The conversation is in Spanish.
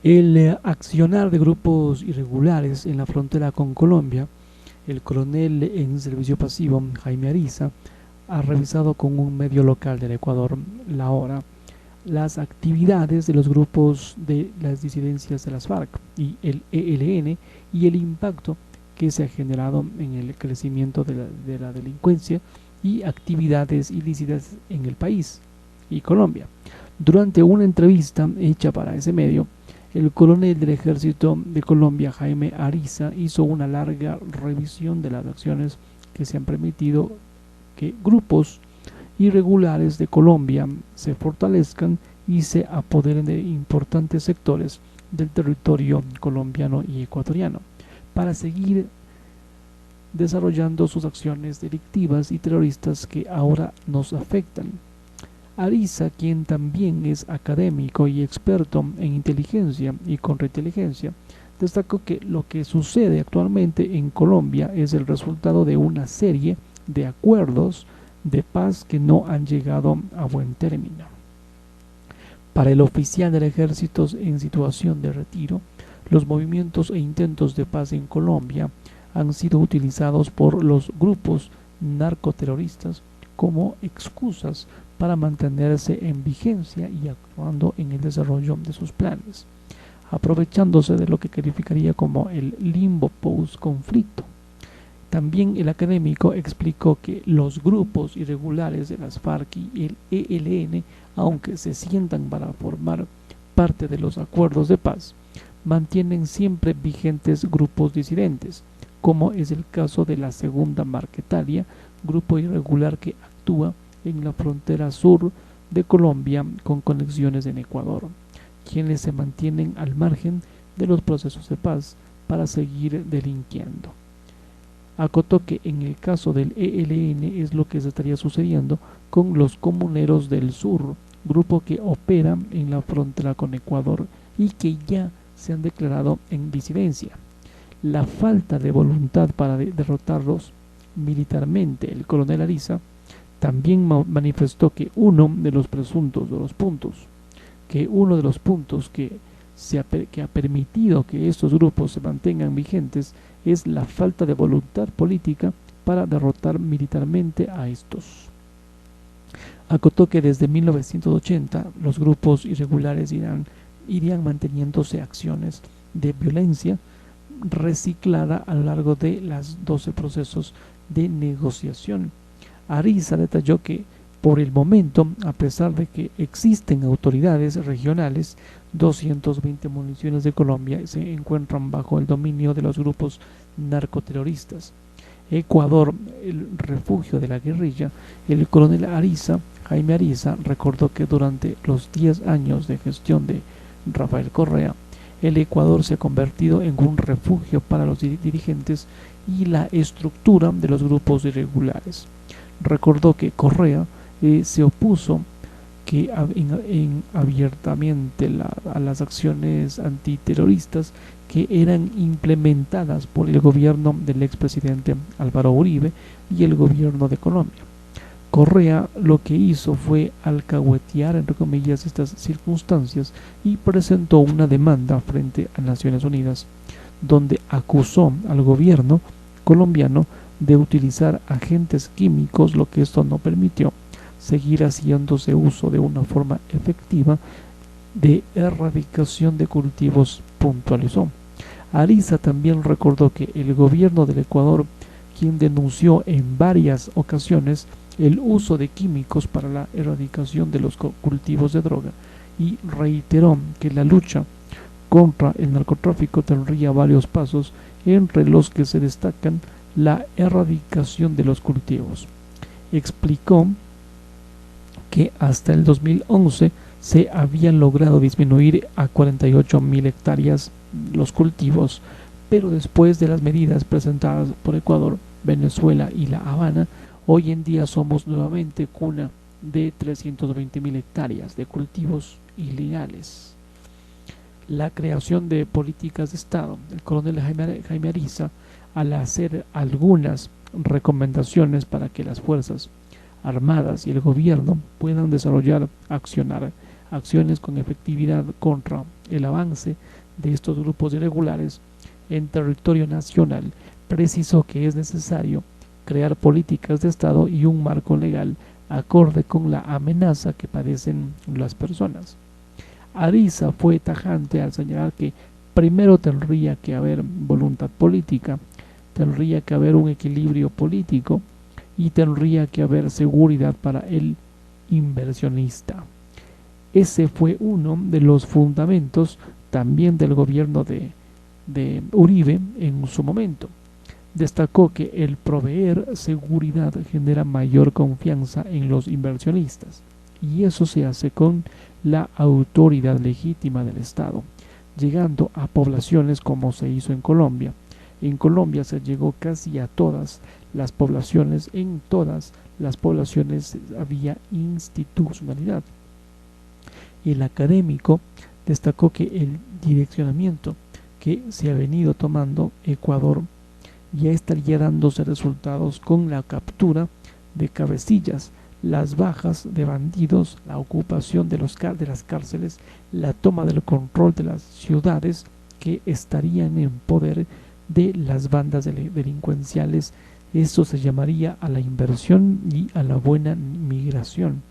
El accionar de grupos irregulares en la frontera con Colombia, el coronel en servicio pasivo Jaime Ariza ha revisado con un medio local del Ecuador, La Hora, las actividades de los grupos de las disidencias de las FARC y el ELN y el impacto que se ha generado en el crecimiento de la delincuencia y actividades ilícitas en el país y Colombia. Durante una entrevista hecha para ese medio, el coronel del Ejército de Colombia, Jaime Ariza, hizo una larga revisión de las acciones que se han permitido que grupos irregulares de Colombia se fortalezcan y se apoderen de importantes sectores del territorio colombiano y ecuatoriano para seguir desarrollando sus acciones delictivas y terroristas que ahora nos afectan. Ariza, quien también es académico y experto en inteligencia y contrainteligencia, destacó que lo que sucede actualmente en Colombia es el resultado de una serie de acuerdos de paz que no han llegado a buen término. Para el oficial del ejército en situación de retiro, los movimientos e intentos de paz en Colombia han sido utilizados por los grupos narcoterroristas como excusas para mantenerse en vigencia y actuando en el desarrollo de sus planes, aprovechándose de lo que calificaría como el limbo post-conflicto. También el académico explicó que los grupos irregulares de las FARC y el ELN, aunque se sientan para formar parte de los acuerdos de paz, mantienen siempre vigentes grupos disidentes, como es el caso de la Segunda Marquetalia, grupo irregular que actúa en la frontera sur de Colombia con conexiones en Ecuador, quienes se mantienen al margen de los procesos de paz para seguir delinquiendo. Acotó que en el caso del ELN es lo que se estaría sucediendo con los comuneros del sur, grupo que opera en la frontera con Ecuador y que ya se han declarado en disidencia. La falta de voluntad para derrotarlos militarmente, el coronel Ariza también manifestó que uno de los puntos que ha permitido que estos grupos se mantengan vigentes es la falta de voluntad política para derrotar militarmente a estos. Acotó que desde 1980 los grupos irregulares irían manteniéndose acciones de violencia reciclada a lo largo de los 12 procesos de negociación. Ariza detalló que por el momento, a pesar de que existen autoridades regionales, 220 municiones de Colombia se encuentran bajo el dominio de los grupos narcoterroristas. Ecuador, el refugio de la guerrilla, el coronel Ariza, Jaime Ariza, recordó que durante los 10 años de gestión de Rafael Correa, el Ecuador se ha convertido en un refugio para los dirigentes y la estructura de los grupos irregulares. Recordó que Correa se opuso abiertamente a las acciones antiterroristas que eran implementadas por el gobierno del expresidente Álvaro Uribe y el gobierno de Colombia. Correa lo que hizo fue alcahuetear, entre comillas, estas circunstancias y presentó una demanda frente a Naciones Unidas, donde acusó al gobierno colombiano de utilizar agentes químicos, lo que esto no permitió seguir haciéndose uso de una forma efectiva de erradicación de cultivos, puntualizó. Ariza también recordó que el gobierno del Ecuador, quien denunció en varias ocasiones el uso de químicos para la erradicación de los cultivos de droga, y reiteró que la lucha contra el narcotráfico tendría varios pasos, entre los que se destacan la erradicación de los cultivos. Explicó que hasta el 2011 se habían logrado disminuir a 48.000 hectáreas los cultivos, pero después de las medidas presentadas por Ecuador, Venezuela y La Habana, hoy en día somos nuevamente cuna de 320.000 hectáreas de cultivos ilegales. La creación de políticas de Estado. El coronel Jaime Ariza, al hacer algunas recomendaciones para que las Fuerzas Armadas y el gobierno puedan desarrollar, accionar acciones con efectividad contra el avance de estos grupos irregulares en territorio nacional, precisó que es necesario crear políticas de Estado y un marco legal acorde con la amenaza que padecen las personas. Ariza fue tajante al señalar que primero tendría que haber voluntad política, tendría que haber un equilibrio político y tendría que haber seguridad para el inversionista. Ese fue uno de los fundamentos también del gobierno de Uribe en su momento. Destacó que el proveer seguridad genera mayor confianza en los inversionistas y eso se hace con la autoridad legítima del Estado, llegando a poblaciones como se hizo en Colombia. En Colombia se llegó casi a todas las poblaciones, en todas las poblaciones había institucionalidad. El académico destacó que el direccionamiento que se ha venido tomando Ecuador ya estaría dándose resultados con la captura de cabecillas, las bajas de bandidos, la ocupación de las cárceles, la toma del control de las ciudades que estarían en poder de las bandas delincuenciales. Eso se llamaría a la inversión y a la buena migración.